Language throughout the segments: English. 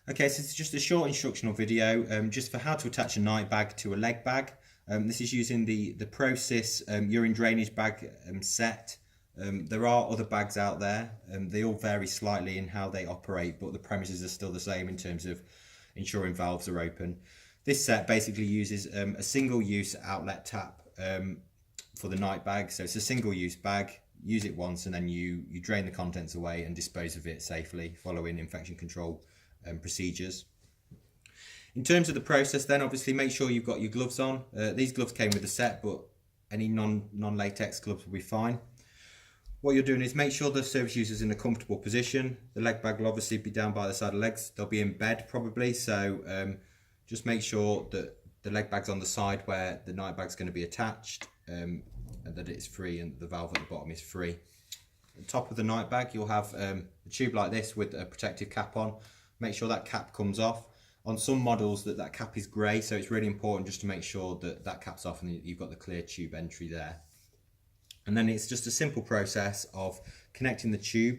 Okay, so it's just a short instructional video just for how to attach a night bag to a leg bag. This is using the Pro-vida urine drainage bag set. There are other bags out there. They all vary slightly in how they operate, but the premises are still the same in terms of ensuring valves are open. This set basically uses a single-use outlet tap for the night bag. So it's a single-use bag. Use it once and then you drain the contents away and dispose of it safely following infection control procedures. In terms of the process then, obviously make sure you've got your gloves on. These gloves came with the set, but any non-latex gloves will be fine. What you're doing is make sure the service user is in a comfortable position. The leg bag will obviously be down by the side of the legs. They'll be in bed probably, so just make sure that the leg bag's on the side where the night bag's going to be attached, and that it's free and the valve at the bottom is free. At the top of the night bag you'll have a tube like this with a protective cap on. Make sure that cap comes off. On some models that cap is grey, so it's really important just to make sure that that cap's off and you've got the clear tube entry there. And then it's just a simple process of connecting the tube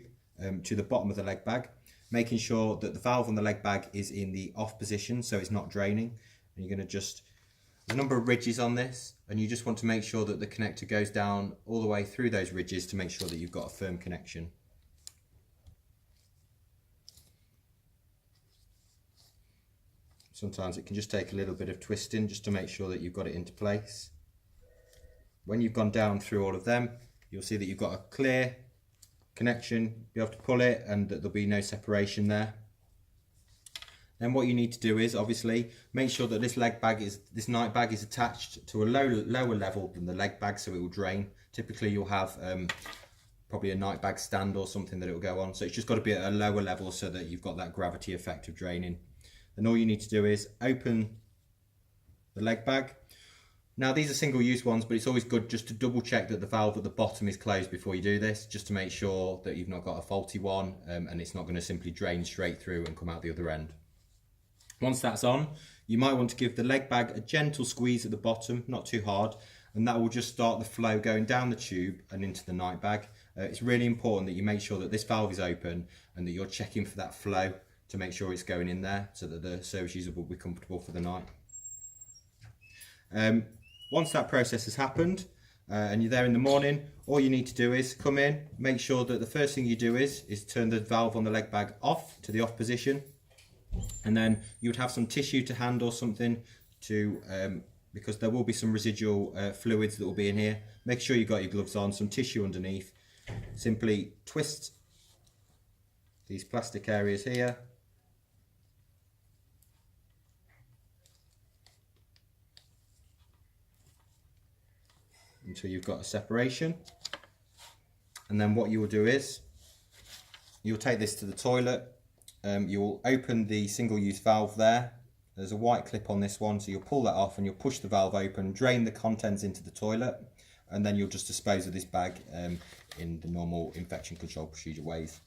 to the bottom of the leg bag, making sure that the valve on the leg bag is in the off position so it's not draining. And you're going to there's a number of ridges on this, and you just want to make sure that the connector goes down all the way through those ridges to make sure that you've got a firm connection. Sometimes it can just take a little bit of twisting just to make sure that you've got it into place. When you've gone down through all of them, you'll see that you've got a clear connection. You have to pull it and that there'll be no separation there. Then what you need to do is obviously make sure that this night bag is attached to a lower level than the leg bag, so it will drain. Typically you'll have probably a night bag stand or something that it will go on, so it's just got to be at a lower level so that you've got that gravity effect of draining. And all you need to do is open the leg bag. Now these are single use ones, but it's always good just to double check that the valve at the bottom is closed before you do this, just to make sure that you've not got a faulty one and it's not going to simply drain straight through and come out the other end. Once that's on, you might want to give the leg bag a gentle squeeze at the bottom, not too hard, and that will just start the flow going down the tube and into the night bag. It's really important that you make sure that this valve is open and that you're checking for that flow to make sure it's going in there so that the service user will be comfortable for the night. Once that process has happened and you're there in the morning, all you need to do is come in, make sure that the first thing you do is turn the valve on the leg bag off to the off position, and then you would have some tissue to hand or something to because there will be some residual fluids that will be in here. Make sure you've got your gloves on, some tissue underneath. Simply twist these plastic areas here until you've got a separation, and then what you will do is you'll take this to the toilet. You'll open the single-use valve there. There's a white clip on this one, so you'll pull that off and you'll push the valve open, drain the contents into the toilet, and then you'll just dispose of this bag in the normal infection control procedure ways.